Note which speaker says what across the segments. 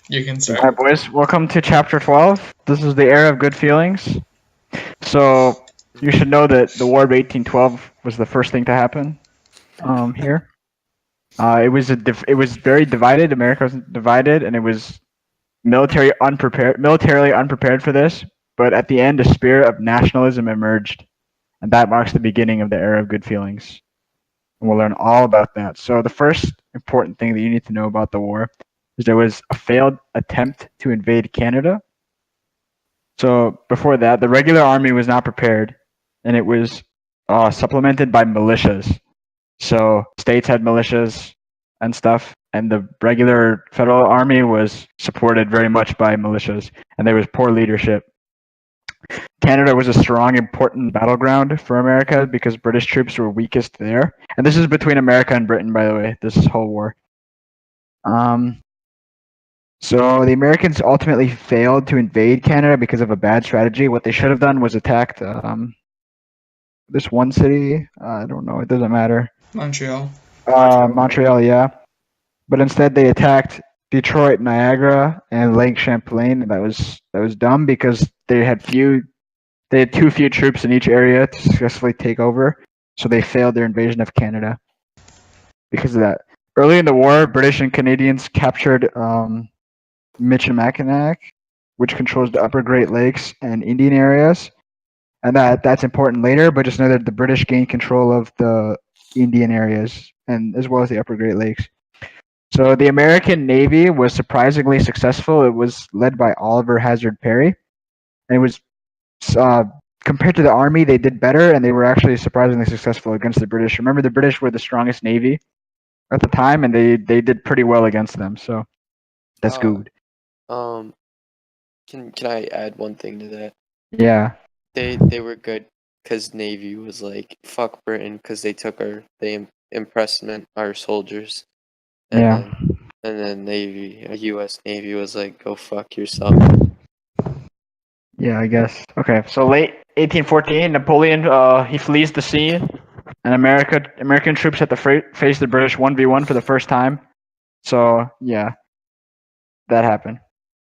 Speaker 1: You can
Speaker 2: All
Speaker 1: start.
Speaker 2: right, boys. Welcome to chapter 12. This is the era of good feelings. So you should know that the War of 1812 was the first thing to happen here. It was very divided. America was divided, and it was militarily unprepared for this. But at the end, a spirit of nationalism emerged, and that marks the beginning of the era of good feelings. And we'll learn all about that. So the first important thing that you need to know about the war is there was a failed attempt to invade Canada. So before that, the regular army was not prepared, and it was supplemented by militias. So states had militias and stuff, and the regular federal army was supported very much by militias, and there was poor leadership. Canada was a strong, important battleground for America because British troops were weakest there. And this is between America and Britain, by the way, this whole war. So the Americans ultimately failed to invade Canada because of a bad strategy. What they should have done was attacked this one city. I don't know. It doesn't matter.
Speaker 1: Montreal.
Speaker 2: Montreal, yeah. But instead they attacked Detroit, Niagara, and Lake Champlain. That was dumb because they had too few troops in each area to successfully take over. So they failed their invasion of Canada because of that. Early in the war, British and Canadians captured Michilimackinac, which controls the upper Great Lakes and Indian areas. And that's important later, but just know that the British gained control of the Indian areas and as well as the upper Great Lakes. So the American Navy was surprisingly successful. It was led by Oliver Hazard Perry, and it was compared to the Army, they did better, and they were actually surprisingly successful against the British. Remember, the British were the strongest Navy at the time, and they did pretty well against them. So that's good.
Speaker 3: Can I add one thing to that?
Speaker 2: Yeah.
Speaker 3: They were good because Navy was like fuck Britain because they impressed our soldiers. And
Speaker 2: Yeah.
Speaker 3: then Navy, U.S. Navy was like go fuck yourself.
Speaker 2: Yeah, I guess. Okay, so late 1814, Napoleon he flees the sea, and American troops had to face the British 1v1 for the first time. So yeah, that happened.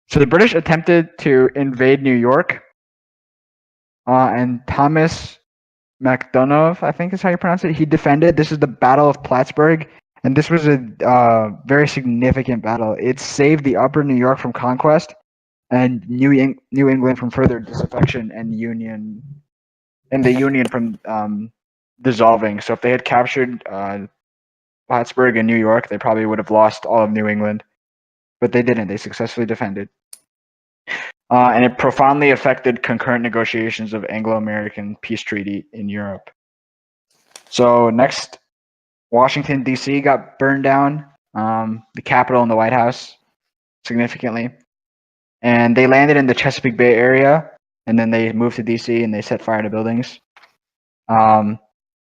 Speaker 2: So the British attempted to invade New York, and Thomas Macdonough, I think is how you pronounce it. He defended. This is the Battle of Plattsburgh, and this was a very significant battle. It saved the Upper New York from conquest and New England from further disaffection and the Union from dissolving. So if they had captured Plattsburgh and New York, they probably would have lost all of New England, but they didn't. They successfully defended. And it profoundly affected concurrent negotiations of Anglo-American peace treaty in Europe. So next, Washington, D.C. got burned down, the Capitol and the White House significantly. And they landed in the Chesapeake Bay area, and then they moved to D.C. and they set fire to buildings.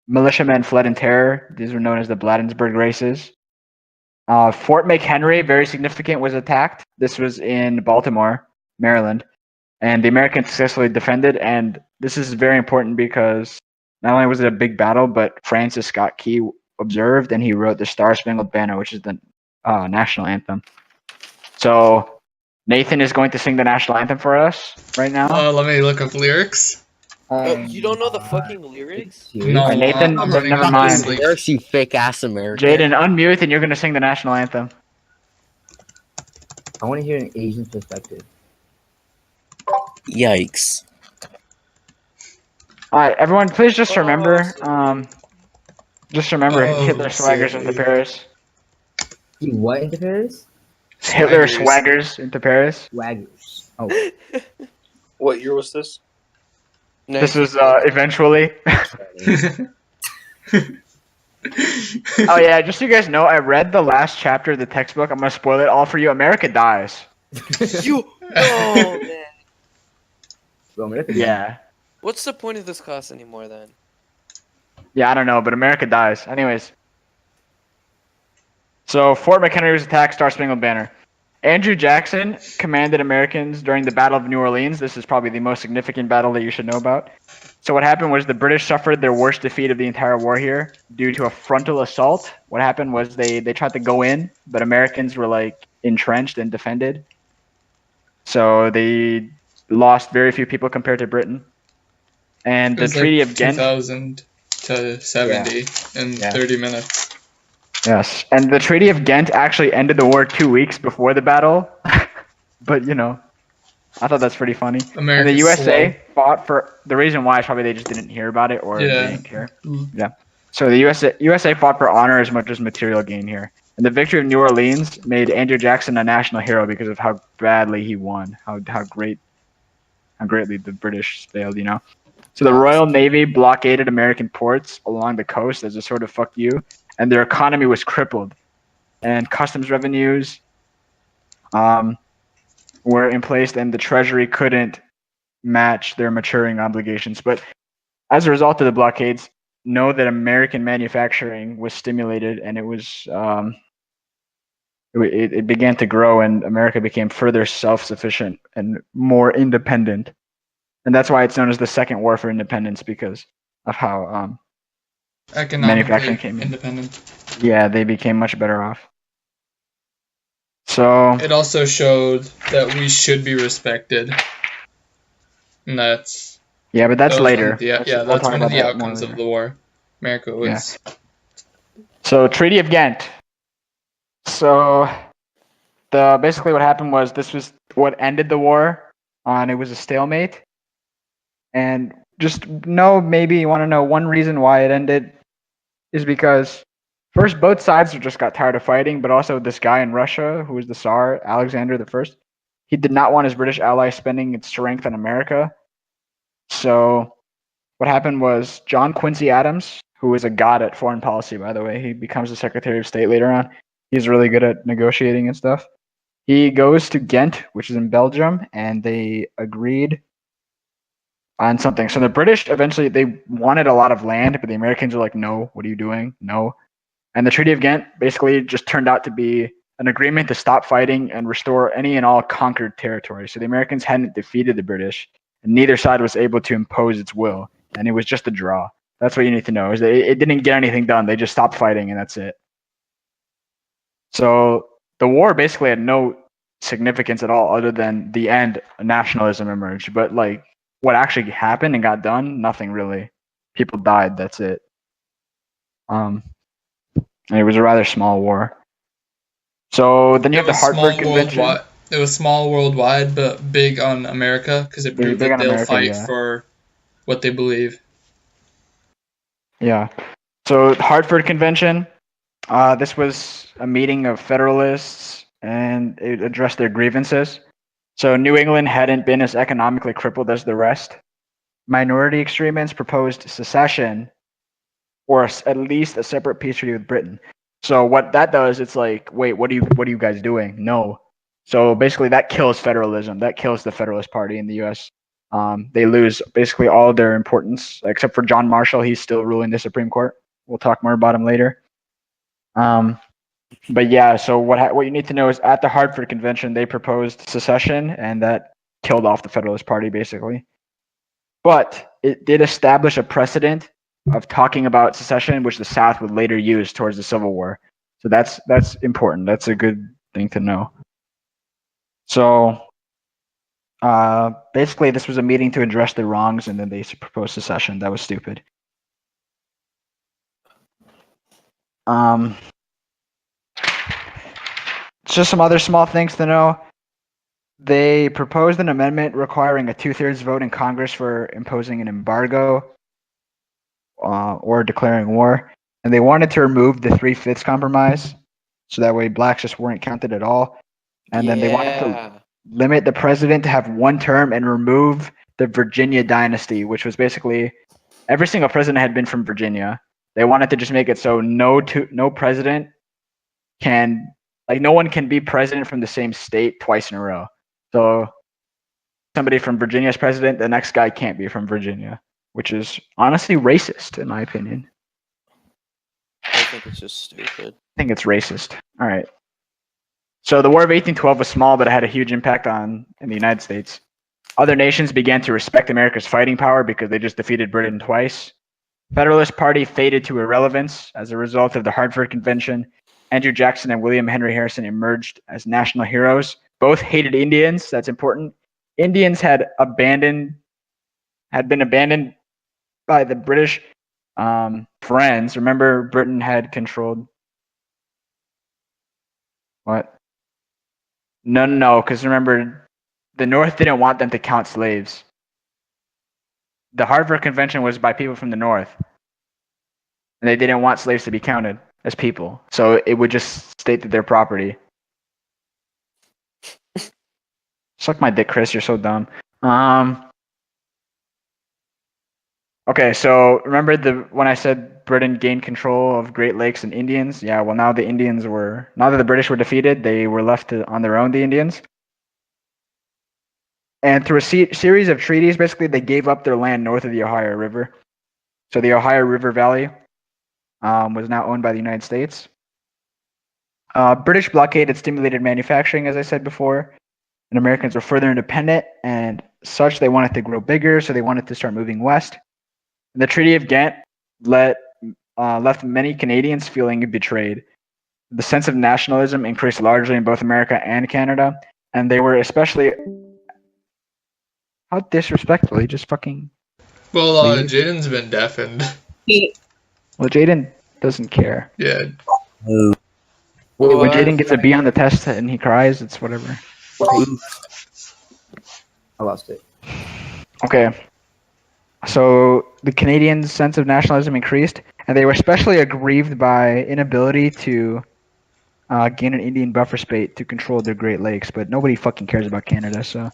Speaker 2: Militiamen fled in terror. These were known as the Bladensburg Races. Fort McHenry, very significant, was attacked. This was in Baltimore, Maryland. And the Americans successfully defended. And this is very important because not only was it a big battle, but Francis Scott Key observed and he wrote the Star Spangled Banner, which is the national anthem. So Nathan is going to sing the national anthem for us right now.
Speaker 1: Let me look up lyrics.
Speaker 3: You don't know the fucking lyrics?
Speaker 1: No,
Speaker 2: Alright, Nathan,
Speaker 1: I'm running
Speaker 2: never
Speaker 1: off to
Speaker 2: mind.
Speaker 1: sleep.
Speaker 4: Lyrics, you fake ass American.
Speaker 2: Jaden, unmute and you're going to sing the national anthem.
Speaker 5: I want to hear an Asian perspective.
Speaker 4: Yikes.
Speaker 2: Alright, everyone, please just remember, Hitler swaggers
Speaker 1: silly.
Speaker 2: into Paris.
Speaker 5: He what into Paris?
Speaker 2: Hitler
Speaker 1: Swaggers.
Speaker 2: swaggers into Paris.
Speaker 5: Waggers. Oh,
Speaker 6: What year was this?
Speaker 2: This was eventually. Oh yeah, just so you guys know, I read the last chapter of the textbook. I'm gonna spoil it all for you. America dies.
Speaker 3: Oh man.
Speaker 5: well, America.
Speaker 2: Yeah.
Speaker 3: What's the point of this class anymore then?
Speaker 2: Yeah, I don't know, but America dies. Anyways. So Fort McHenry was attacked, Star Spangled Banner. Andrew Jackson commanded Americans during the Battle of New Orleans. This is probably the most significant battle that you should know about. So what happened was the British suffered their worst defeat of the entire war here due to a frontal assault. What happened was they tried to go in, but Americans were like entrenched and defended. So they lost very few people compared to Britain. And
Speaker 1: It
Speaker 2: the
Speaker 1: was
Speaker 2: Treaty
Speaker 1: like
Speaker 2: of Ghent.
Speaker 1: 2000 to 70 in
Speaker 2: Yeah.
Speaker 1: 30 minutes.
Speaker 2: Yes, and the Treaty of Ghent actually ended the war 2 weeks before the battle. But I thought that's pretty funny. And the
Speaker 1: America's
Speaker 2: USA
Speaker 1: slow.
Speaker 2: fought for the reason why is probably they just didn't hear about it or they
Speaker 1: Yeah.
Speaker 2: didn't care. Yeah. So the USA fought for honor as much as material gain here. And the victory of New Orleans made Andrew Jackson a national hero because of how badly he won, how greatly the British failed. So the Royal Navy blockaded American ports along the coast as a sort of fuck you, and their economy was crippled, and customs revenues were in place, and the Treasury couldn't match their maturing obligations. But as a result of the blockades, know that American manufacturing was stimulated, and it began to grow, and America became further self-sufficient and more independent. And that's why it's known as the Second War for Independence, because of how manufacturing
Speaker 1: Economically
Speaker 2: came in.
Speaker 1: independent.
Speaker 2: Yeah, they became much better off. So
Speaker 1: It also showed that we should be respected. And that's
Speaker 2: yeah, but that's
Speaker 1: that was
Speaker 2: later.
Speaker 1: One of the, yeah,
Speaker 2: We'll
Speaker 1: that's
Speaker 2: talk
Speaker 1: one of
Speaker 2: about
Speaker 1: the
Speaker 2: that more
Speaker 1: outcomes
Speaker 2: later.
Speaker 1: of the war. America was
Speaker 2: So Treaty of Ghent. So basically what happened was this was what ended the war. And it was a stalemate. And maybe you want to know one reason why it ended is because first both sides just got tired of fighting, but also this guy in Russia who was the Tsar, Alexander I, he did not want his British ally spending its strength on America. So what happened was John Quincy Adams, who is a god at foreign policy, by the way, he becomes the Secretary of State later on. He's really good at negotiating and stuff. He goes to Ghent, which is in Belgium, and they agreed on something. So the British eventually they wanted a lot of land, but the Americans were like, "No, what are you doing? No." And the Treaty of Ghent basically just turned out to be an agreement to stop fighting and restore any and all conquered territory. So the Americans hadn't defeated the British, and neither side was able to impose its will, and it was just a draw. That's what you need to know, is that it didn't get anything done. They just stopped fighting, and that's it. So the war basically had no significance at all other than the end nationalism emerged. But like what actually happened and got done, nothing really. People died, that's it. And it was a rather small war. So then you have the Hartford Convention.
Speaker 1: It was small worldwide, but big on America because it proved
Speaker 2: big
Speaker 1: that
Speaker 2: on
Speaker 1: they'll
Speaker 2: America,
Speaker 1: fight
Speaker 2: yeah.
Speaker 1: for what they believe.
Speaker 2: Yeah. So Hartford Convention, this was a meeting of Federalists, and it addressed their grievances. So New England hadn't been as economically crippled as the rest. Minority extremists proposed secession, or at least a separate peace treaty with Britain. So what that does, it's like, wait, what are you guys doing? No. So basically, that kills federalism. That kills the Federalist Party in the U.S. They lose basically all of their importance, except for John Marshall. He's still ruling the Supreme Court. We'll talk more about him later. But yeah, so what you need to know is at the Hartford Convention, they proposed secession, and that killed off the Federalist Party, basically. But it did establish a precedent of talking about secession, which the South would later use towards the Civil War. So that's important. That's a good thing to know. So basically, this was a meeting to address the wrongs, and then they proposed secession. That was stupid. Just some other small things to know. They proposed an amendment requiring a 2/3 vote in Congress for imposing an embargo or declaring war. And they wanted to remove the 3/5 compromise, so that way blacks just weren't counted at all. And then they wanted to limit the president to have one term and remove the Virginia dynasty, which was basically every single president had been from Virginia. They wanted to just make it so no president can, like, no one can be president from the same state twice in a row. So somebody from Virginia is president, the next guy can't be from Virginia, which is honestly racist in my opinion.
Speaker 3: I think it's just stupid.
Speaker 2: I think it's racist. All right. So the War of 1812 was small, but it had a huge impact in the United States. Other nations began to respect America's fighting power because they just defeated Britain twice. Federalist Party faded to irrelevance as a result of the Hartford Convention, Andrew Jackson and William Henry Harrison emerged as national heroes. Both hated Indians. That's important. Indians had been abandoned by the British friends. Remember, Britain had controlled what? No, because remember, the North didn't want them to count slaves. The Harvard Convention was by people from the North, and they didn't want slaves to be counted as people. So it would just state that they're property. Suck my dick, Chris. You're so dumb. Okay, so remember when I said Britain gained control of Great Lakes and Indians? Yeah, well now that the British were defeated, they were left on their own, the Indians. And through a series of treaties, basically they gave up their land north of the Ohio River. So the Ohio River Valley was now owned by the United States. British blockade had stimulated manufacturing, as I said before, and Americans were further independent, and such they wanted to grow bigger, so they wanted to start moving west. The Treaty of Ghent left many Canadians feeling betrayed. The sense of nationalism increased largely in both America and Canada, and they were especially... How disrespectful, he just fucking...
Speaker 1: Well,
Speaker 2: Leave.
Speaker 1: Jaden's been deafened.
Speaker 2: Well, Jaden doesn't care.
Speaker 1: Yeah.
Speaker 5: Ooh.
Speaker 2: When Jaden gets a B on the test and he cries, it's whatever.
Speaker 5: I lost it.
Speaker 2: Okay. So the Canadians' sense of nationalism increased, and they were especially aggrieved by inability to gain an Indian buffer state to control their Great Lakes, but nobody fucking cares about Canada, so...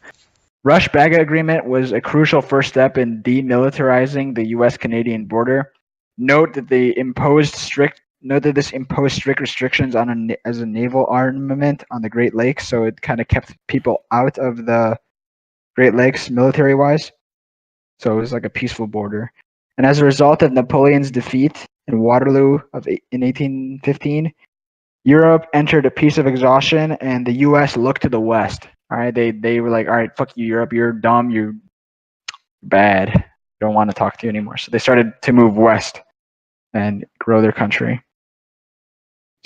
Speaker 2: Rush-Baga Agreement was a crucial first step in demilitarizing the U.S.-Canadian border. Note that this imposed strict restrictions on as a naval armament on the Great Lakes, so it kind of kept people out of the Great Lakes military-wise. So it was like a peaceful border. And as a result of Napoleon's defeat in Waterloo in 1815, Europe entered a peace of exhaustion, and the U.S. looked to the West. All right, they were like, all right, fuck you, Europe. You're dumb. You're bad. Don't want to talk to you anymore. So they started to move west and grow their country.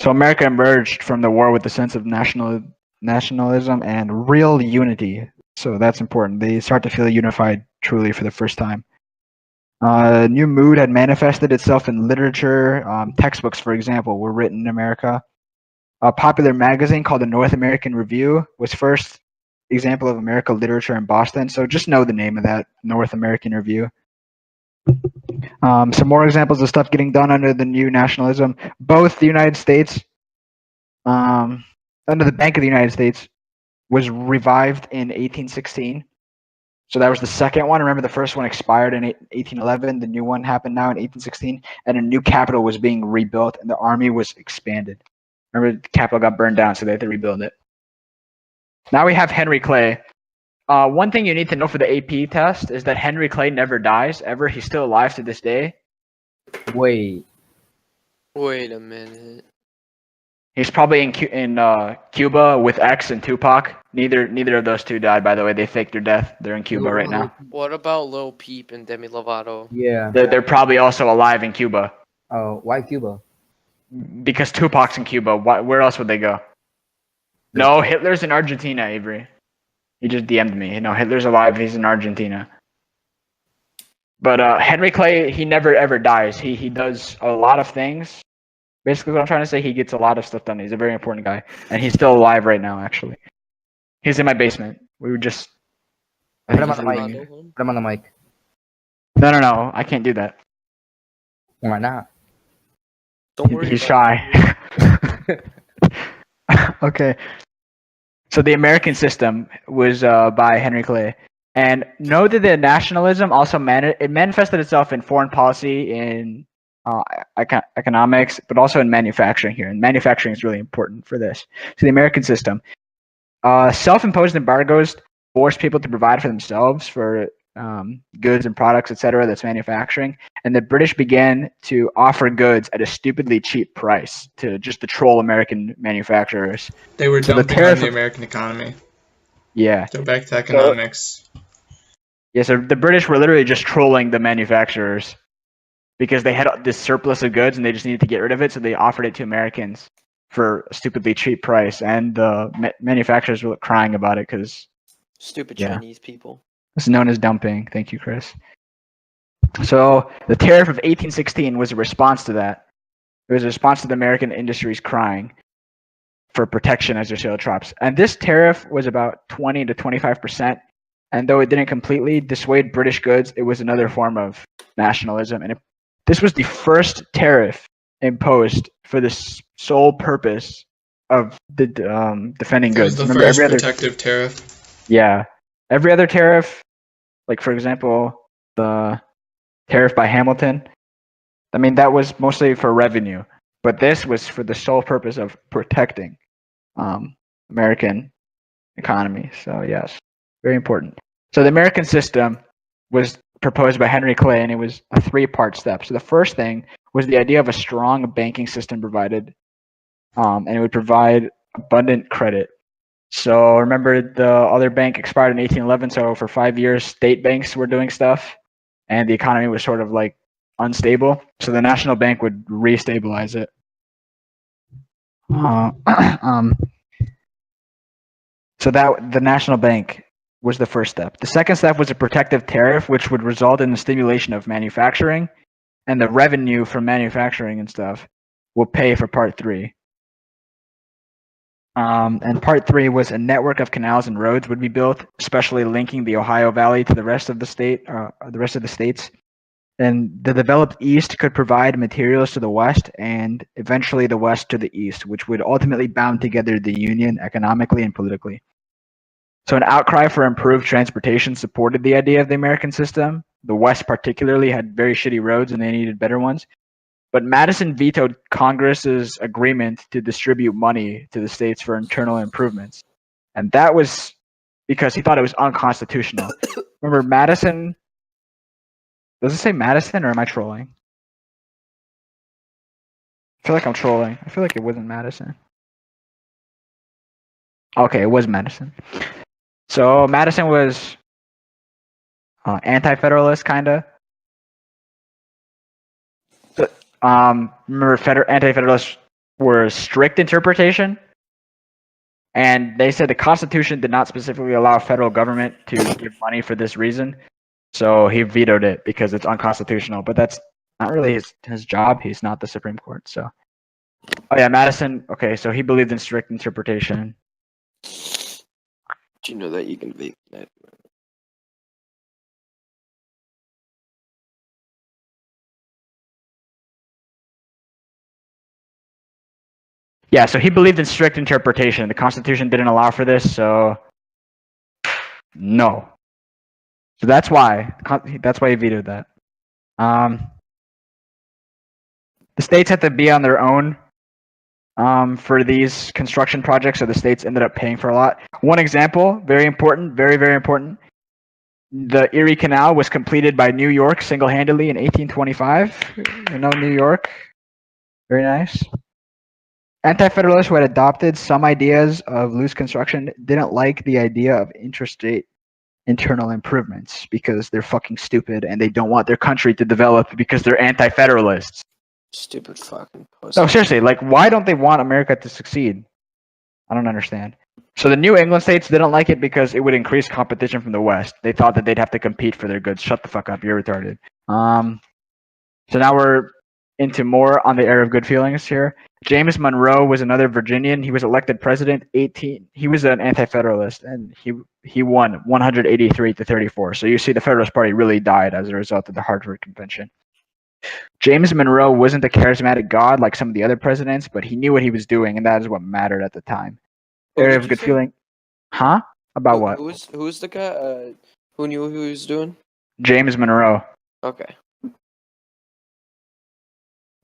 Speaker 2: So America emerged from the war with a sense of nationalism and real unity. So that's important. They start to feel unified truly for the first time. A new mood had manifested itself in literature. Textbooks, for example, were written in America. A popular magazine called the North American Review was first example of American literature in Boston. So just know the name of that, North American Review. Some more examples of stuff getting done under the new nationalism. Both the United States, under the Bank of the United States, was revived in 1816. So that was the second one. Remember, the first one expired in 1811. The new one happened now in 1816, and a new capital was being rebuilt, and the army was expanded. Remember, the capital got burned down, so they had to rebuild it. Now we have Henry Clay. One thing you need to know for the AP test is that Henry Clay never dies, ever. He's still alive to this day.
Speaker 5: Wait.
Speaker 3: Wait a minute.
Speaker 2: He's probably in Cuba with X and Tupac. Neither of those two died, by the way. They faked their death. They're in Cuba right now.
Speaker 3: What about Lil Peep and Demi Lovato?
Speaker 5: Yeah.
Speaker 2: They're probably also alive in Cuba.
Speaker 5: Oh, why Cuba?
Speaker 2: Because Tupac's in Cuba. Where else would they go? No, Hitler's in Argentina, Avery. He just DM'd me. No, Hitler's alive. He's in Argentina. But Henry Clay, he never ever dies. He does a lot of things. Basically, what I'm trying to say, he gets a lot of stuff done. He's a very important guy, and he's still alive right now. Actually, he's in my basement. We were just.
Speaker 5: Put him on the mic. Put him on the mic.
Speaker 2: No. I can't do that.
Speaker 5: Why not?
Speaker 3: Don't worry.
Speaker 2: He's shy. Okay. So the American system was by Henry Clay. And know that the nationalism also manifested itself in foreign policy, in economics, but also in manufacturing here. And manufacturing is really important for this. So the American system. Self-imposed embargoes force people to provide for themselves for goods and products, etc. that's manufacturing. And the British began to offer goods at a stupidly cheap price to troll American manufacturers.
Speaker 1: They were
Speaker 2: So the
Speaker 1: dumping on
Speaker 2: tariff-
Speaker 1: the American economy.
Speaker 2: Yeah.
Speaker 1: Go back to economics.
Speaker 2: Yeah, so the British were literally just trolling the manufacturers because they had this surplus of goods and they just needed to get rid of it, so they offered it to Americans for a stupidly cheap price, and the manufacturers were crying about it because
Speaker 3: Stupid
Speaker 2: Yeah.
Speaker 3: Chinese people.
Speaker 2: it's known as dumping. Thank you, Chris. So the tariff of 1816 was a response to that. It was a response to the American industries crying for protection as their sale drops. And this tariff was about 20 to 25%. And though it didn't completely dissuade British goods, it was another form of nationalism. And this was the first tariff imposed for the sole purpose of the defending
Speaker 1: It was
Speaker 2: goods.
Speaker 1: the
Speaker 2: Remember,
Speaker 1: first
Speaker 2: every other
Speaker 1: protective tariff.
Speaker 2: every other tariff, like for example, the tariff by Hamilton, I mean, that was mostly for revenue, but this was for the sole purpose of protecting American economy. So yes, very important. So the American system was proposed by Henry Clay, and it was a three-part step. So the first thing was the idea of a strong banking system provided, and it would provide abundant credit. So remember, the other bank expired in 1811. So for 5 years, state banks were doing stuff, and the economy was sort of like unstable. So the national bank would restabilize it. So that the national bank was the first step. The second step was a protective tariff, which would result in the stimulation of manufacturing, and the revenue from manufacturing and stuff will pay for part three. And part three was a network of canals and roads would be built, especially linking the Ohio Valley to the rest of the state, the rest of the states. And the developed East could provide materials to the West, and eventually the West to the East, which would ultimately bound together the Union economically and politically. So an outcry for improved transportation supported the idea of the American system. The West particularly had very shitty roads, and they needed better ones. But Madison vetoed Congress's agreement to distribute money to the states for internal improvements. And that was because he thought it was unconstitutional. Remember, Madison. Does it say Madison, or am I trolling? I feel like I'm trolling. I feel like it wasn't Madison. Okay, it was Madison. So Madison was anti-federalist, kind of. Remember, anti-federalists were strict interpretation, and they said the Constitution did not specifically allow federal government to give money for this reason. So he vetoed it because it's unconstitutional. But that's not really his job. He's not the Supreme Court. So, oh yeah, Madison. Okay, so he believed in strict interpretation.
Speaker 3: Do you know that you can vape that?
Speaker 2: Yeah, so he believed in strict interpretation. The Constitution didn't allow for this, so no. So that's why he vetoed that. The states had to be on their own for these construction projects, so the states ended up paying for a lot. One example, very important, very, very important. The Erie Canal was completed by New York single-handedly in 1825. You know, New York. Very nice. Anti-federalists who had adopted some ideas of loose construction didn't like the idea of interstate internal improvements because they're fucking stupid and they don't want their country to develop because they're anti-federalists.
Speaker 3: Stupid fucking pussy.
Speaker 2: No, seriously, like, why don't they want America to succeed? I don't understand. So the New England states didn't like it because it would increase competition from the West. They thought that they'd have to compete for their goods. Shut the fuck up, you're retarded. So now we're into more on the era of good feelings here. James Monroe was another Virginian. He was elected president. He was an anti-federalist, and he won 183 to 34. So you see, the Federalist Party really died as a result of the Hartford Convention. James Monroe wasn't a charismatic god like some of the other presidents, but he knew what he was doing, and that is what mattered at the time. Area of good feeling. Huh? About what?
Speaker 3: Who's the guy? Who knew who he was doing?
Speaker 2: James Monroe.
Speaker 3: Okay.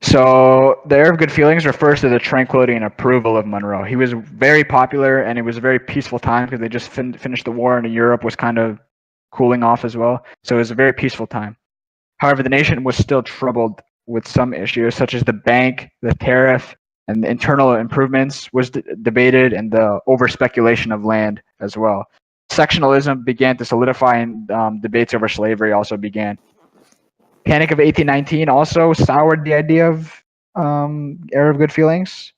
Speaker 2: So the Era of Good Feelings refers to the tranquility and approval of Monroe. He was very popular, and it was a very peaceful time because they just finished the war, and Europe was kind of cooling off as well. So it was a very peaceful time. However, the nation was still troubled with some issues, such as the bank, the tariff, and the internal improvements was debated, and the over-speculation of land as well. Sectionalism began to solidify, and debates over slavery also began. Panic of 1819 also soured the idea of Era of Good Feelings.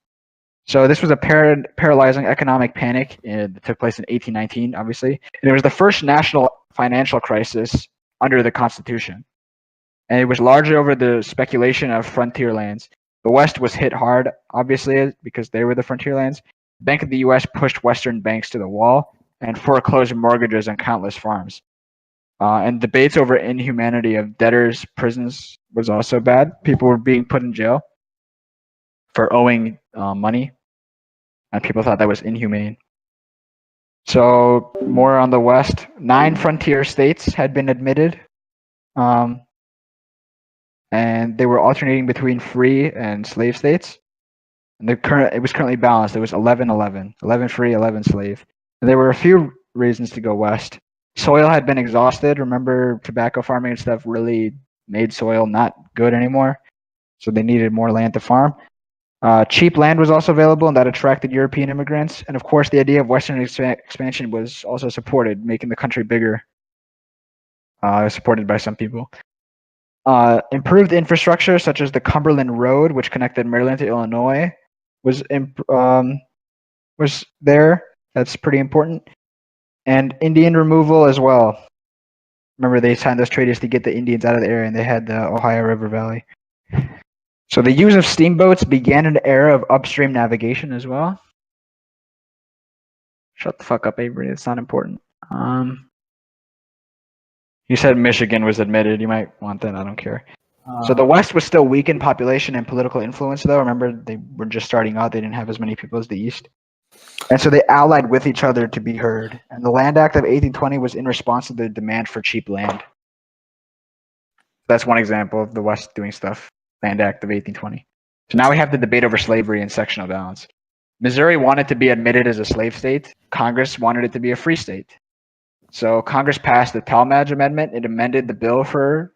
Speaker 2: So this was a paralyzing economic panic that took place in 1819, obviously. And it was the first national financial crisis under the Constitution. And it was largely over the speculation of frontier lands. The West was hit hard, obviously, because they were the frontier lands. The Bank of the U.S. pushed Western banks to the wall and foreclosed mortgages on countless farms. And debates over inhumanity of debtors' prisons was also bad. People were being put in jail for owing money, and people thought that was inhumane. So more on the West, 9 frontier states had been admitted, and they were alternating between free and slave states. And it was currently balanced. It was 11-11, 11 free, 11 slave. And there were a few reasons to go west. Soil had been exhausted. Remember, tobacco farming and stuff really made soil not good anymore, so they needed more land to farm. Cheap land was also available, and that attracted European immigrants. And of course, the idea of Western expansion was also supported, making the country bigger, supported by some people. Improved infrastructure, such as the Cumberland Road, which connected Maryland to Illinois, was there. That's pretty important. And Indian removal as well. Remember, they signed those treaties to get the Indians out of the area, and they had the Ohio River Valley. So the use of steamboats began an era of upstream navigation as well. Shut the fuck up, Avery. It's not important. You said Michigan was admitted. You might want that. I don't care. So the West was still weak in population and political influence, though. Remember, they were just starting out. They didn't have as many people as the East. And so they allied with each other to be heard. And the Land Act of 1820 was in response to the demand for cheap land. That's one example of the West doing stuff. Land Act of 1820. So now we have the debate over slavery and sectional balance. Missouri wanted to be admitted as a slave state. Congress wanted it to be a free state. So Congress passed the Talmadge Amendment. It amended the bill for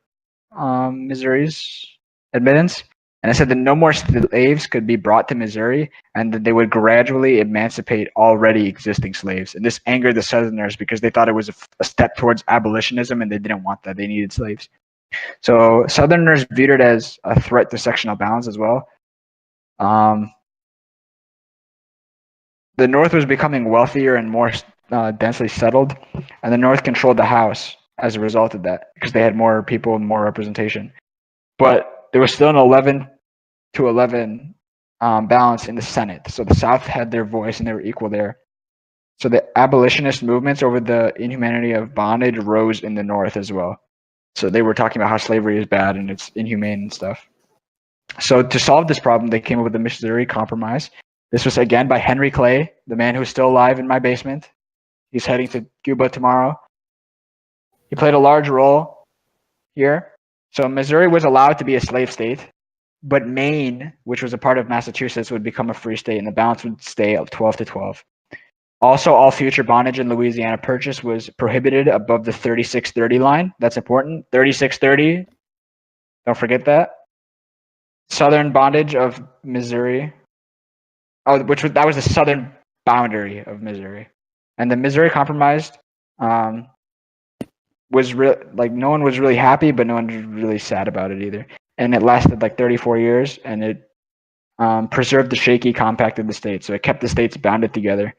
Speaker 2: Missouri's admittance. And it said that no more slaves could be brought to Missouri, and that they would gradually emancipate already existing slaves. And this angered the Southerners because they thought it was a step towards abolitionism, and they didn't want that. They needed slaves. So Southerners viewed it as a threat to sectional balance as well. The North was becoming wealthier and more densely settled, and the North controlled the House as a result of that because they had more people and more representation. But there was still an 11-11 balance in the Senate. So the South had their voice and they were equal there. So the abolitionist movements over the inhumanity of bondage rose in the North as well. So they were talking about how slavery is bad and it's inhumane and stuff. So to solve this problem, they came up with the Missouri Compromise. This was again by Henry Clay, the man who is still alive in my basement. He's heading to Cuba tomorrow. He played a large role here. So Missouri was allowed to be a slave state, but Maine, which was a part of Massachusetts, would become a free state, and the balance would stay at 12-12. Also, all future bondage in Louisiana Purchase was prohibited above the 3630 line. That's important. 3630. Don't forget that. Southern bondage of Missouri. Oh, that was the southern boundary of Missouri, and the Missouri Compromise was no one was really happy, but no one was really sad about it either. And it lasted like 34 years, and it preserved the shaky compact of the state. So it kept the states bounded together,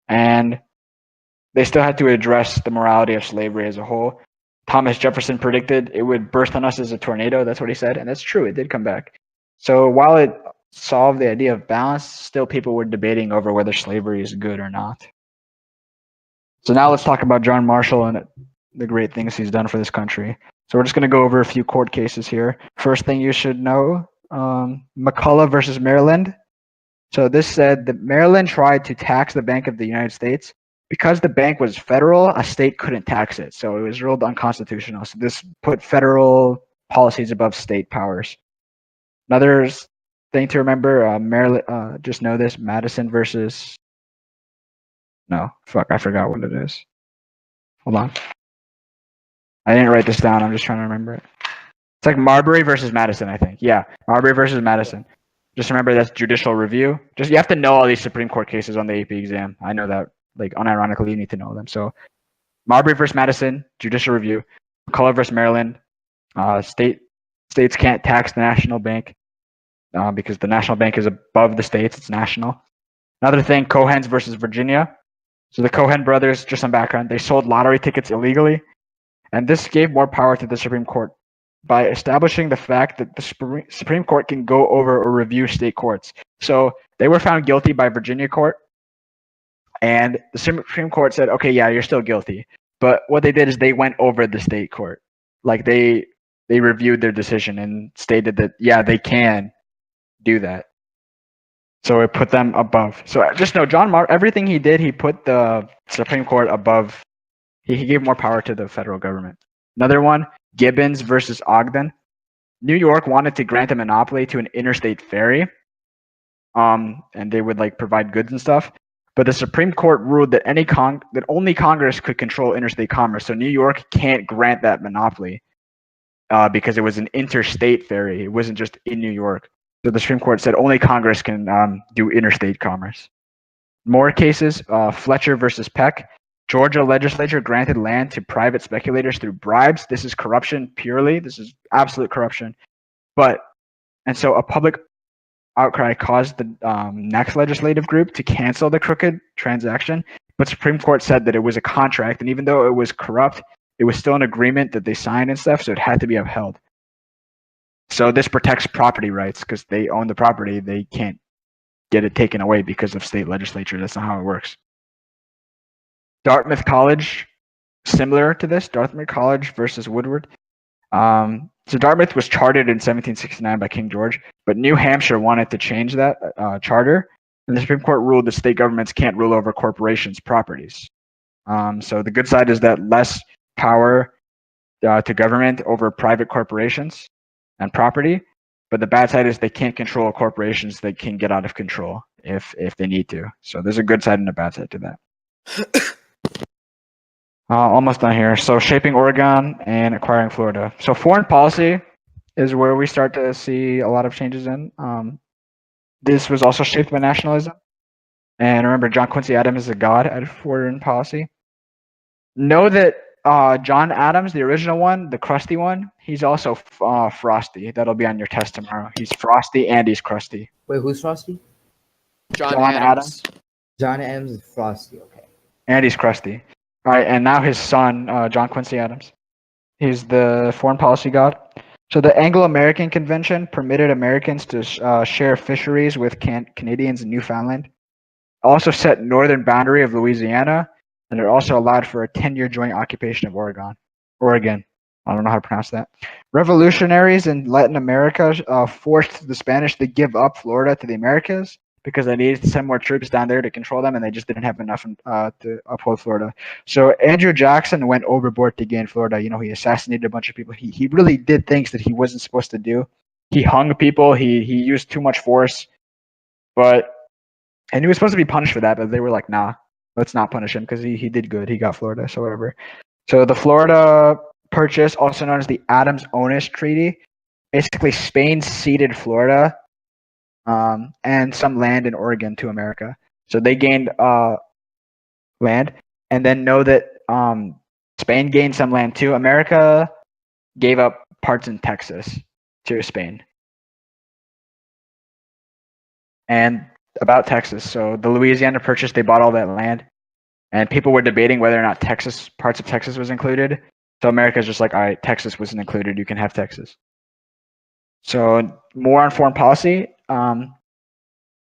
Speaker 2: and they still had to address the morality of slavery as a whole. Thomas Jefferson predicted it would burst on us as a tornado. That's what he said, and that's true. It did come back. So while it solved the idea of balance, still people were debating over whether slavery is good or not. So now let's talk about John Marshall and the great things he's done for this country. So we're just going to go over a few court cases here. First thing you should know, McCullough versus Maryland. So this said that Maryland tried to tax the Bank of the United States. Because the bank was federal, a state couldn't tax it. So it was ruled unconstitutional. So this put federal policies above state powers. Another thing to remember, Maryland, just know this, Madison versus, no, fuck, I forgot what it is. Hold on. I didn't write this down, I'm just trying to remember it. It's like Marbury versus Madison, I think. Yeah, Marbury versus Madison. Just remember that's judicial review. Just you have to know all these Supreme Court cases on the AP exam. I know that, like unironically, you need to know them. So Marbury versus Madison, judicial review. McCullough versus Maryland. States can't tax the national bank because the national bank is above the states. It's national. Another thing, Cohens versus Virginia. So the Cohen brothers, just some background, they sold lottery tickets illegally, and this gave more power to the Supreme Court by establishing the fact that the Supreme Court can go over or review state courts. So they were found guilty by Virginia court, and the Supreme Court said, okay, yeah, you're still guilty. But what they did is they went over the state court. Like they reviewed their decision and stated that, yeah, they can do that. So it put them above. So just know, everything he did, he put the Supreme Court above. He gave more power to the federal government. Another one, Gibbons versus Ogden. New York wanted to grant a monopoly to an interstate ferry, and they would like provide goods and stuff. But the Supreme Court ruled that that only Congress could control interstate commerce. So New York can't grant that monopoly because it was an interstate ferry. It wasn't just in New York. So the Supreme Court said only Congress can do interstate commerce. More cases, Fletcher versus Peck. Georgia legislature granted land to private speculators through bribes. This is corruption purely. This is absolute corruption. And so a public outcry caused the next legislative group to cancel the crooked transaction. But Supreme Court said that it was a contract, and even though it was corrupt, it was still an agreement that they signed and stuff, so it had to be upheld. So this protects property rights because they own the property. They can't get it taken away because of state legislature. That's not how it works. Dartmouth College, similar to this, Dartmouth College versus Woodward. So Dartmouth was chartered in 1769 by King George, but New Hampshire wanted to change that charter, and the Supreme Court ruled that state governments can't rule over corporations' properties. So the good side is that less power to government over private corporations and property, but the bad side is they can't control corporations that can get out of control if they need to. So there's a good side and a bad side to that. Almost done here. So shaping Oregon and acquiring Florida. So foreign policy is where we start to see a lot of changes in. This was also shaped by nationalism. And remember, John Quincy Adams is a god at foreign policy. Know that John Adams, the original one, the crusty one, he's also frosty. That'll be on your test tomorrow. He's frosty and he's crusty.
Speaker 5: Wait, who's Frosty?
Speaker 3: John Adams.
Speaker 5: John Adams is Frosty. Okay.
Speaker 2: And he's crusty. All right, and now his son, John Quincy Adams. He's the foreign policy god. So the Anglo-American Convention permitted Americans to share fisheries with Canadians in Newfoundland. Also set northern boundary of Louisiana, and it also allowed for a 10-year joint occupation of Oregon. I don't know how to pronounce that. Revolutionaries in Latin America forced the Spanish to give up Florida to the Americas because they needed to send more troops down there to control them, and they just didn't have enough to uphold Florida. So Andrew Jackson went overboard to gain Florida. You know, he assassinated a bunch of people. He really did things that he wasn't supposed to do. He hung people. He used too much force, and he was supposed to be punished for that, but they were like, nah, let's not punish him because he did good. He got Florida, so whatever. So the Florida Purchase, also known as the Adams-Onis Treaty, basically Spain ceded Florida and some land in Oregon to America. So they gained land, and then know that Spain gained some land too. America gave up parts in Texas to Spain. And about Texas, so the Louisiana Purchase, they bought all that land, and people were debating whether or not parts of Texas was included. So America's just like, all right, Texas wasn't included. You can have Texas. So more on foreign policy.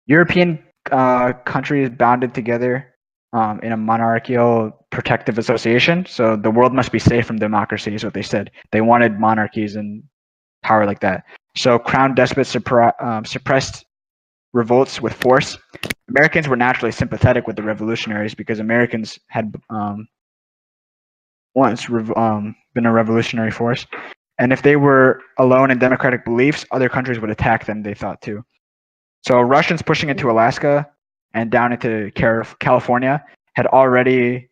Speaker 2: European countries bounded together in a monarchical protective association. So the world must be safe from democracy is what they said. They wanted monarchies and power like that. So crown despots suppressed revolts with force. Americans were naturally sympathetic with the revolutionaries because Americans had once been a revolutionary force. And if they were alone in democratic beliefs, other countries would attack them, they thought too. So Russians pushing into Alaska and down into California had already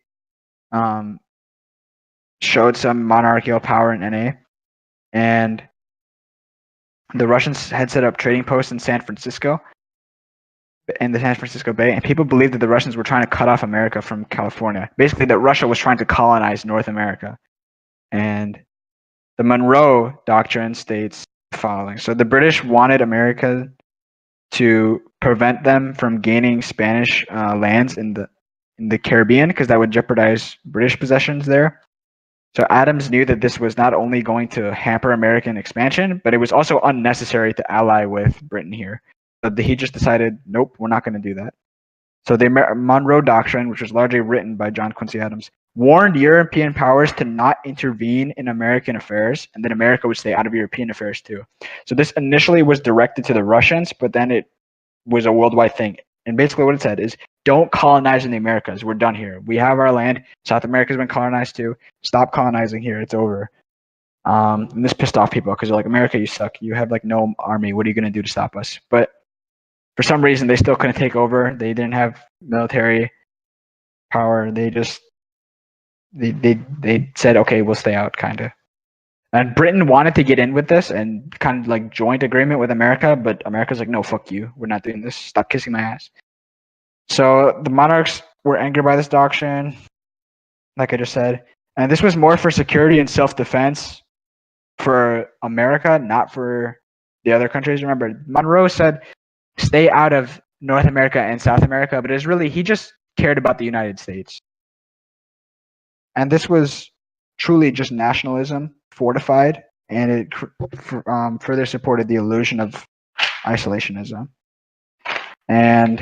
Speaker 2: showed some monarchical power in NA. And the Russians had set up trading posts in San Francisco, in the San Francisco Bay, and people believed that the Russians were trying to cut off America from California. Basically, that Russia was trying to colonize North America. And the Monroe Doctrine states the following. So the British wanted America to prevent them from gaining Spanish lands in the Caribbean, because that would jeopardize British possessions there. So Adams knew that this was not only going to hamper American expansion, but it was also unnecessary to ally with Britain here. So he just decided, nope, we're not going to do that. So the Monroe Doctrine, which was largely written by John Quincy Adams, warned European powers to not intervene in American affairs, and then America would stay out of European affairs too. So this initially was directed to the Russians, but then it was a worldwide thing. And basically what it said is, don't colonize in the Americas. We're done here. We have our land. South America's been colonized too. Stop colonizing here. It's over. And this pissed off people because they're like, America, you suck. You have like no army. What are you going to do to stop us? But for some reason, they still couldn't take over. They didn't have military power. They just they said, okay, we'll stay out, kind of. And Britain wanted to get in with this and kind of like joint agreement with America, but America's like, no, fuck you. We're not doing this. Stop kissing my ass. So the monarchs were angered by this doctrine, like I just said. And this was more for security and self-defense for America, not for the other countries. Remember, Monroe said, stay out of North America and South America, but it's really, he just cared about the United States. And this was truly just nationalism fortified, and it further supported the illusion of isolationism. And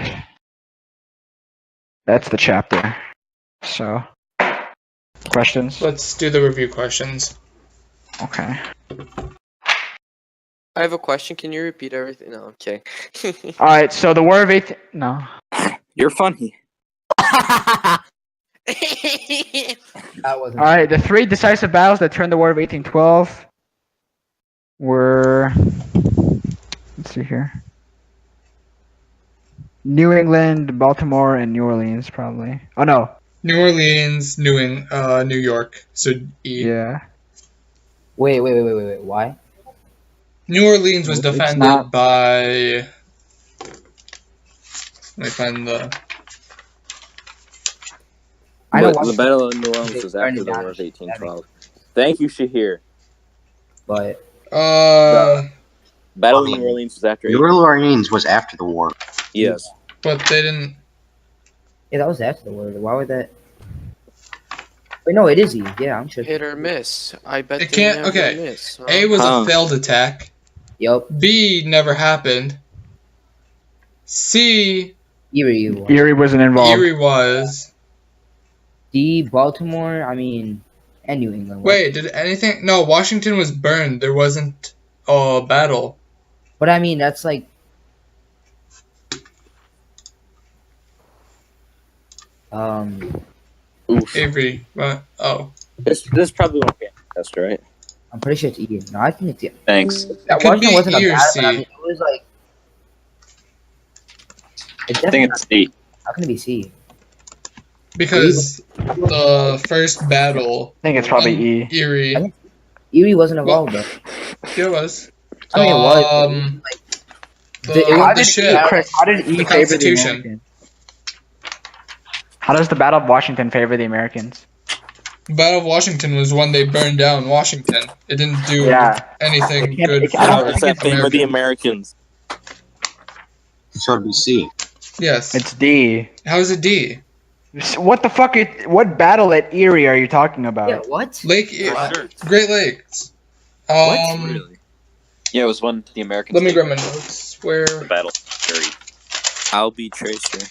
Speaker 2: that's the chapter. So, questions?
Speaker 1: Let's do the review questions.
Speaker 2: Okay.
Speaker 3: I have a question. Can you repeat everything? No, okay.
Speaker 2: All right. So the War of No.
Speaker 6: You're funny.
Speaker 5: That wasn't.
Speaker 2: All right. The three decisive battles that turned the War of 1812 were. Let's see here. New England, Baltimore, and New Orleans, probably. Oh no.
Speaker 1: New Orleans, New York. So E.
Speaker 2: Yeah.
Speaker 5: Wait. Why?
Speaker 1: New Orleans was
Speaker 2: It's
Speaker 1: defended
Speaker 2: not-
Speaker 1: by. Let me find the.
Speaker 5: I know
Speaker 6: But the
Speaker 5: Washington,
Speaker 6: Battle of New Orleans
Speaker 5: they
Speaker 6: was
Speaker 5: burned
Speaker 6: after
Speaker 5: it
Speaker 6: the
Speaker 5: down
Speaker 6: War of
Speaker 5: in
Speaker 6: 1812. Thank you, Shahir.
Speaker 5: but
Speaker 6: Battle of New Orleans was after.
Speaker 4: New Orleans was after the war.
Speaker 6: Yes.
Speaker 1: But they didn't.
Speaker 5: yeah, that was after the war. Why would that? Wait, no, it is E. Yeah, I'm sure.
Speaker 3: Hit or miss. I bet
Speaker 1: It
Speaker 3: they
Speaker 1: can't-
Speaker 3: never
Speaker 1: okay.
Speaker 3: miss. Huh?
Speaker 1: A was
Speaker 6: Huh.
Speaker 1: a failed attack.
Speaker 5: Yup.
Speaker 1: B never happened. C,
Speaker 2: Erie wasn't involved.
Speaker 1: Erie was.
Speaker 5: D. Baltimore. I mean, and New England.
Speaker 1: Wait, did anything? No, Washington was burned. There wasn't a battle.
Speaker 5: But I mean, that's like.
Speaker 6: Oof.
Speaker 1: Avery. What? Oh.
Speaker 6: This probably won't be a test, right?
Speaker 5: I'm pretty sure it's E. No, I think it's E.
Speaker 6: Thanks.
Speaker 5: That
Speaker 1: could be
Speaker 5: Washington wasn't a
Speaker 1: E or
Speaker 5: bad, but I
Speaker 1: C.
Speaker 5: mean, it was like. It's
Speaker 6: I
Speaker 5: definitely
Speaker 6: think it's D.
Speaker 5: how can it be C?
Speaker 1: Because the first battle.
Speaker 2: I think it's probably E.
Speaker 1: Erie.
Speaker 5: I think- Erie wasn't involved though.
Speaker 1: Yeah, it was.
Speaker 5: I mean, it was. but
Speaker 1: The,
Speaker 5: it was
Speaker 2: How
Speaker 5: the
Speaker 2: did
Speaker 5: shit.
Speaker 2: How did E
Speaker 1: The
Speaker 2: favor the
Speaker 1: Constitution.
Speaker 2: Americans? How does the Battle of Washington favor the Americans?
Speaker 1: Battle of Washington was when they burned down Washington. It didn't do
Speaker 2: Yeah.
Speaker 1: anything
Speaker 2: It can't-
Speaker 1: good
Speaker 2: it-
Speaker 1: for
Speaker 2: I don't
Speaker 6: How does
Speaker 2: think
Speaker 6: that
Speaker 2: it's
Speaker 6: favor the
Speaker 1: Americans.
Speaker 6: Americans?
Speaker 4: So it'd be C.
Speaker 1: Yes.
Speaker 2: It's D.
Speaker 1: How is it D?
Speaker 2: What the fuck? What battle at Erie are you talking about?
Speaker 5: Yeah, what?
Speaker 1: Lake Great Lakes.
Speaker 6: Really? Yeah, it was when the Americans.
Speaker 1: Let me
Speaker 6: took
Speaker 1: grab my notes. Where
Speaker 6: the battle. I'll be Tracer.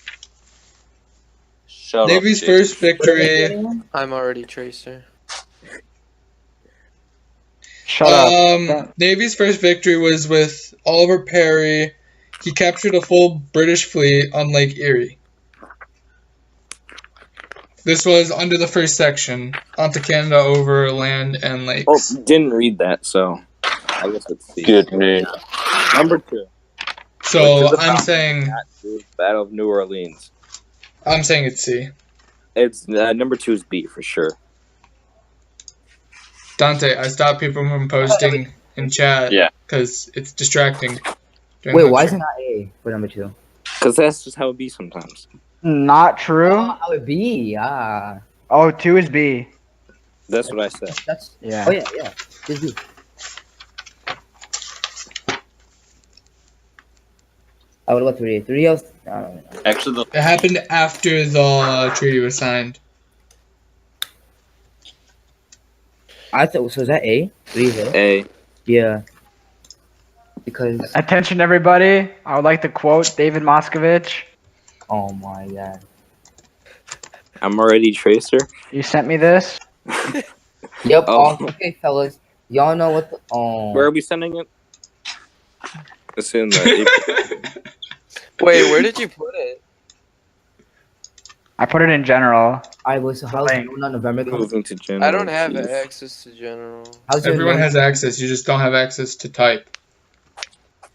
Speaker 6: Shut
Speaker 1: Navy's
Speaker 6: up. Jason.
Speaker 1: first victory.
Speaker 3: I'm already Tracer.
Speaker 2: Shut up.
Speaker 1: Navy's first victory was with Oliver Perry. He captured a full British fleet on Lake Erie. This was under the first section, onto Canada over land and lakes.
Speaker 6: Oh, didn't read that, so I guess it's C.
Speaker 4: Good name.
Speaker 6: Number 2.
Speaker 1: So I'm saying
Speaker 6: Battle of New Orleans.
Speaker 1: it's C.
Speaker 6: It's number 2 is B for sure.
Speaker 1: Dante, I stopped people from posting in chat.
Speaker 6: Yeah.
Speaker 1: Because it's distracting. during
Speaker 5: Wait,
Speaker 1: lecture.
Speaker 5: why is it not A for number 2?
Speaker 6: Because that's just how it be sometimes.
Speaker 2: Not true.
Speaker 5: Oh, how would B? Ah,
Speaker 2: Oh, 2 is B.
Speaker 6: That's what I said.
Speaker 5: that's.
Speaker 2: Yeah.
Speaker 5: Oh yeah. It's B. I would have got 3A. 3A was, I don't know.
Speaker 6: Actually,
Speaker 1: It happened after the treaty was signed.
Speaker 5: I thought, so is that A? 3 is A?
Speaker 6: A.
Speaker 5: Yeah. Because,
Speaker 2: Attention, everybody. I would like to quote David Moskovich.
Speaker 5: oh my god.
Speaker 6: I'm already Tracer.
Speaker 2: You sent me this.
Speaker 5: Yep,
Speaker 6: Oh.
Speaker 5: okay, fellas. Y'all know what the, oh.
Speaker 6: Where are we sending it? It's in the.
Speaker 3: Wait, where did you put it?
Speaker 2: I put it in general.
Speaker 5: Alright, boys, so how's
Speaker 2: Like,
Speaker 5: it going on November?
Speaker 6: Moving to general.
Speaker 3: I don't have
Speaker 6: jeez.
Speaker 3: access to general.
Speaker 5: How's your
Speaker 1: Everyone
Speaker 5: November-
Speaker 1: has access. You just don't have access to type.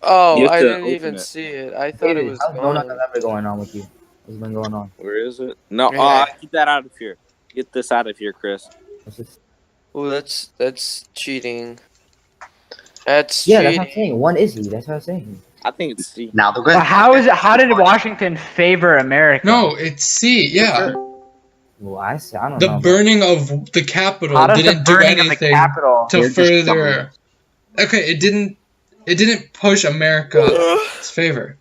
Speaker 3: Oh,
Speaker 6: You have
Speaker 3: I
Speaker 6: to
Speaker 3: didn't
Speaker 6: open
Speaker 3: even
Speaker 6: it.
Speaker 3: see it. I thought it
Speaker 5: David,
Speaker 3: was
Speaker 5: how's going on
Speaker 3: gone.
Speaker 5: November going on with you? What's been going on?
Speaker 6: Where is it? No,
Speaker 3: Yeah.
Speaker 6: get that out of here. Get this out of here, Chris.
Speaker 5: What's this?
Speaker 3: Oh, that's cheating. That's
Speaker 5: Yeah, that's what I'm
Speaker 3: cheating.
Speaker 5: saying. One Izzy. That's what I'm saying.
Speaker 6: I think it's C.
Speaker 4: Now they're good.
Speaker 2: But how is it? How did Washington favor America?
Speaker 1: No, it's C. Yeah.
Speaker 5: Well, I don't
Speaker 1: The
Speaker 5: know.
Speaker 1: burning of the Capitol
Speaker 2: How does the
Speaker 1: didn't do
Speaker 2: burning of the
Speaker 1: anything
Speaker 2: Capitol?
Speaker 1: to
Speaker 4: They're just
Speaker 1: further. Okay, it didn't push America's favor.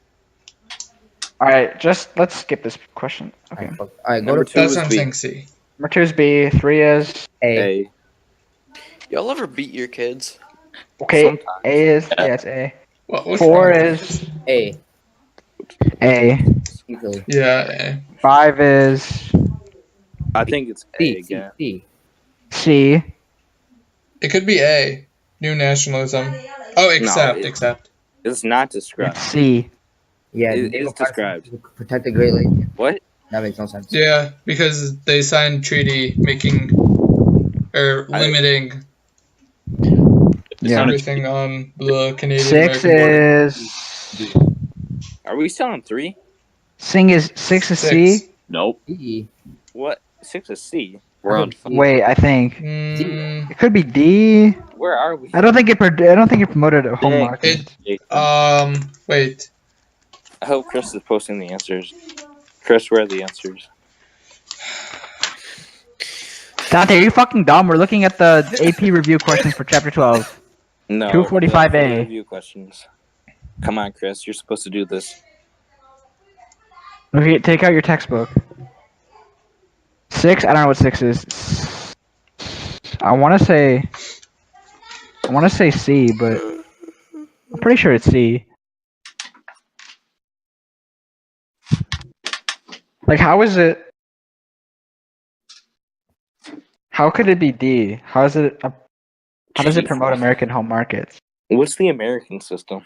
Speaker 2: All right, just let's skip this question. Okay.
Speaker 5: Alright, fuck. Alright, go
Speaker 6: Number
Speaker 5: to
Speaker 6: two
Speaker 1: That's
Speaker 6: is
Speaker 1: what I'm
Speaker 6: B.
Speaker 1: saying. C.
Speaker 2: Number 2 is B. 3 is
Speaker 5: A.
Speaker 6: A.
Speaker 3: Y'all ever beat your kids?
Speaker 2: okay.
Speaker 6: Sometimes.
Speaker 2: A is it's A.
Speaker 1: What's
Speaker 2: 4
Speaker 1: wrong?
Speaker 2: is
Speaker 5: A.
Speaker 2: A.
Speaker 5: Easily.
Speaker 1: Yeah.
Speaker 2: 5 is
Speaker 6: I think it's A
Speaker 5: C. C.
Speaker 6: again.
Speaker 5: C.
Speaker 2: C.
Speaker 1: It could be A. New nationalism. Oh,
Speaker 6: it-
Speaker 1: accept.
Speaker 6: It's not described.
Speaker 2: It's C.
Speaker 5: Yeah,
Speaker 6: It
Speaker 5: they
Speaker 6: is
Speaker 5: go back
Speaker 6: described.
Speaker 5: to protect the Great Lakes.
Speaker 6: What?
Speaker 5: That makes no sense.
Speaker 1: Yeah, because they signed treaty making or limiting
Speaker 2: Yeah.
Speaker 1: everything on the Canadian
Speaker 2: 6
Speaker 1: American border.
Speaker 2: is
Speaker 6: Are we still on 3?
Speaker 2: Six is
Speaker 1: Six.
Speaker 2: C.
Speaker 6: Nope.
Speaker 5: E.
Speaker 6: What? 6 is C. We're on.
Speaker 2: Wait, I think
Speaker 1: Mm,
Speaker 2: it could be D.
Speaker 6: Where are we?
Speaker 2: I don't think it promoted a home
Speaker 6: Dang.
Speaker 2: market.
Speaker 1: wait.
Speaker 6: I hope Chris is posting the answers. Chris, where are the answers?
Speaker 2: Dante, are you fucking dumb? We're looking at the AP review questions for chapter 12.
Speaker 6: No.
Speaker 2: 245A.
Speaker 6: the Review questions. Come on, Chris. You're supposed to do this.
Speaker 2: Okay, take out your textbook. 6, I don't know what 6 is. I want to say C, but I'm pretty sure it's C. Like, how is it? How could it be D? How is it? How does it promote American home markets?
Speaker 6: What's the American system?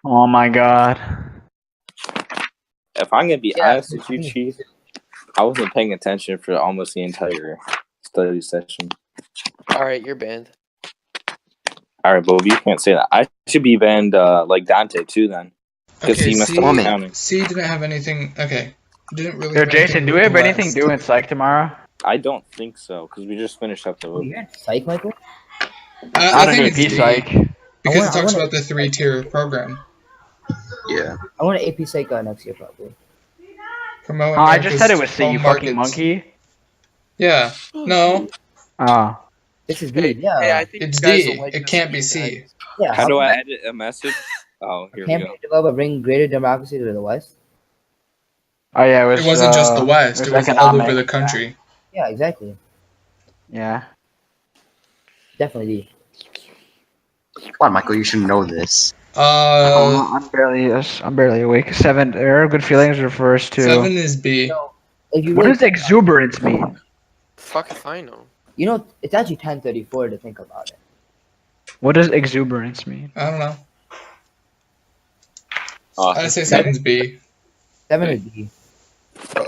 Speaker 2: Oh my god.
Speaker 6: If I'm gonna be
Speaker 5: Yeah.
Speaker 6: honest with you, Chief, I wasn't paying attention for almost the entire study session.
Speaker 3: Alright, you're banned.
Speaker 6: All right, Bob, you can't say that. I should be banned like Dante too then, because he messed up
Speaker 4: C-
Speaker 6: counting.
Speaker 1: C didn't have anything. Okay, didn't really.
Speaker 2: Yo,
Speaker 1: have anything
Speaker 2: Jason, do
Speaker 1: with
Speaker 2: we have
Speaker 1: the
Speaker 2: anything
Speaker 1: West.
Speaker 2: to do in psych tomorrow?
Speaker 6: I don't think so, because we just finished up the
Speaker 5: Oh,
Speaker 6: vote.
Speaker 5: you're in psych, Michael?
Speaker 1: I
Speaker 2: Not
Speaker 1: think
Speaker 2: an
Speaker 1: it's
Speaker 2: AP
Speaker 1: D,
Speaker 2: psych.
Speaker 1: because
Speaker 5: I
Speaker 1: it talks
Speaker 5: wanna-
Speaker 1: about the 3-tier program.
Speaker 4: Yeah.
Speaker 5: I want an AP psych next year, probably.
Speaker 1: Promote
Speaker 2: Oh, I just said it
Speaker 1: America's
Speaker 2: was C, you
Speaker 1: home
Speaker 2: fucking
Speaker 1: markets.
Speaker 2: monkey.
Speaker 1: Yeah. No,
Speaker 2: Oh.
Speaker 5: This is D,
Speaker 3: Hey,
Speaker 5: yeah.
Speaker 3: hey, I think
Speaker 1: it's
Speaker 3: you guys
Speaker 1: D.
Speaker 3: will like
Speaker 1: It
Speaker 3: this
Speaker 1: can't be
Speaker 3: one,
Speaker 1: C.
Speaker 3: guys.
Speaker 5: Yeah,
Speaker 6: How do
Speaker 5: come
Speaker 6: I
Speaker 5: back.
Speaker 6: edit a message? Oh, here we
Speaker 5: Campaign
Speaker 6: go.
Speaker 5: to develop bring greater democracy to the West.
Speaker 2: Oh yeah,
Speaker 1: It wasn't just the West. It was all
Speaker 2: economic.
Speaker 1: over the country.
Speaker 5: Yeah, exactly.
Speaker 2: Yeah.
Speaker 5: Definitely D.
Speaker 4: Come on, Michael, you should know this.
Speaker 2: I'm barely awake. 7. There are good feelings refers to.
Speaker 1: 7 is B.
Speaker 5: If you
Speaker 2: What
Speaker 5: really,
Speaker 2: does exuberance mean?
Speaker 3: Fuck if I know.
Speaker 5: you know, it's actually 1034 to think about it.
Speaker 2: What does exuberance mean?
Speaker 1: I don't know.
Speaker 6: Oh,
Speaker 1: I say 7's B.
Speaker 5: 7 is D.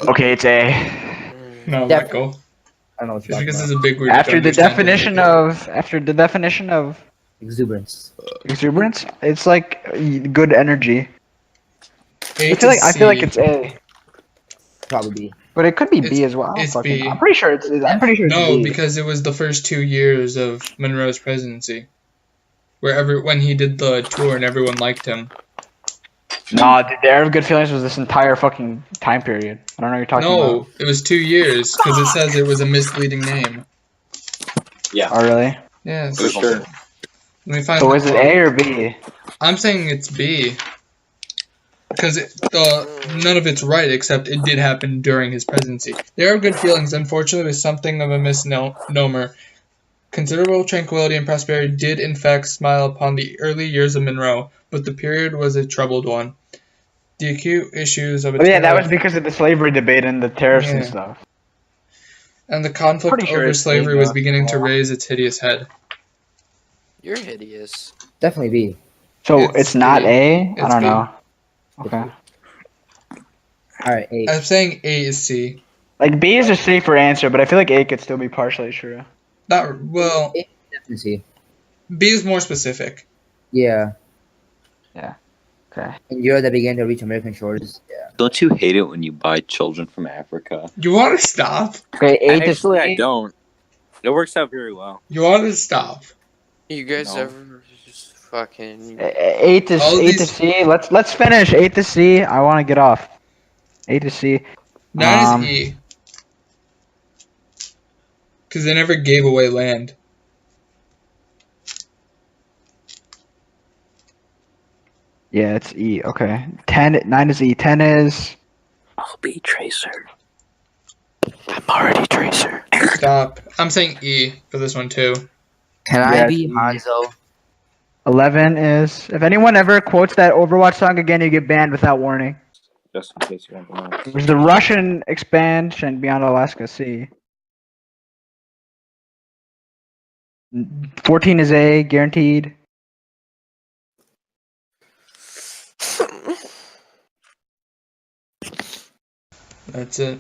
Speaker 2: Okay, it's A.
Speaker 1: No,
Speaker 5: Def-
Speaker 1: Michael.
Speaker 5: I don't know what
Speaker 1: Just
Speaker 5: you're
Speaker 1: because
Speaker 5: talking
Speaker 1: it's a big word.
Speaker 2: After
Speaker 1: you
Speaker 2: the
Speaker 1: don't understand
Speaker 2: definition of
Speaker 5: about. Exuberance.
Speaker 2: exuberance, it's like good energy.
Speaker 1: A
Speaker 2: I
Speaker 1: to
Speaker 2: feel like
Speaker 1: C.
Speaker 2: it's A,
Speaker 5: Probably B.
Speaker 2: but it could be
Speaker 1: It's-
Speaker 2: B as well. I don't
Speaker 1: it's
Speaker 2: fucking-
Speaker 1: B.
Speaker 2: I'm pretty sure it's
Speaker 1: No,
Speaker 2: B.
Speaker 1: because it was the first 2 years of Monroe's presidency, when he did the tour and everyone liked him.
Speaker 2: Nah, dude, the Arab Good Feelings was this entire fucking time period. I don't know what you're talking
Speaker 1: No,
Speaker 2: about.
Speaker 1: it was 2 years because it says it was a misleading name.
Speaker 2: Oh, really?
Speaker 1: Yes.
Speaker 6: for sure.
Speaker 1: Let me find.
Speaker 2: So
Speaker 1: the
Speaker 2: is it
Speaker 1: quote.
Speaker 2: A or B?
Speaker 1: I'm saying it's B. because none of it's right, except it did happen during his presidency. There are good feelings. Unfortunately, with something of a misnomer. Considerable tranquility and prosperity did in fact smile upon the early years of Monroe, but the period was a troubled one. The acute issues of a
Speaker 2: Oh yeah, that
Speaker 1: tariff-
Speaker 2: was because of the slavery debate and the tariffs and
Speaker 1: Yeah.
Speaker 2: stuff.
Speaker 1: and the conflict
Speaker 2: Pretty sure
Speaker 1: over
Speaker 2: it's
Speaker 1: slavery
Speaker 2: fake,
Speaker 1: was
Speaker 2: though.
Speaker 1: beginning to raise its hideous head.
Speaker 3: You're hideous.
Speaker 5: Definitely B.
Speaker 2: So
Speaker 1: It's
Speaker 2: it's not
Speaker 1: B.
Speaker 2: A? I
Speaker 1: It's
Speaker 2: don't
Speaker 1: B.
Speaker 2: know. Okay.
Speaker 5: Alright, 8.
Speaker 1: I'm saying A is C.
Speaker 2: Like B is a safer answer, but I feel like A could still be partially true.
Speaker 1: Not well.
Speaker 5: A, definitely C.
Speaker 1: B is more specific.
Speaker 5: Yeah.
Speaker 2: Okay.
Speaker 5: In Europe that began to reach American shores. Yeah.
Speaker 7: Don't you hate it when you buy children from Africa?
Speaker 1: You want to stop?
Speaker 2: Okay, A to
Speaker 6: Actually, I
Speaker 2: C.
Speaker 6: don't. It works out very well.
Speaker 1: You want to stop?
Speaker 3: You guys
Speaker 6: No.
Speaker 3: ever just fucking.
Speaker 2: A to
Speaker 1: All
Speaker 2: A to
Speaker 1: these-
Speaker 2: C. Let's finish. A to C. I want to get off. A to C.
Speaker 1: 9 is E. Because they never gave away land.
Speaker 2: Yeah, it's E. Okay. 9 is E. 10 is.
Speaker 7: I'll be Tracer. I'm already Tracer.
Speaker 1: Stop. I'm saying E for this one too.
Speaker 5: Can
Speaker 2: Yeah,
Speaker 5: I be
Speaker 2: it's E.
Speaker 5: Hanzo?
Speaker 2: 11 is. If anyone ever quotes that Overwatch song again, you get banned without warning.
Speaker 6: Just in case you want to know.
Speaker 2: It was the Russian expansion beyond Alaska Sea. 14 is A, guaranteed.
Speaker 1: That's it.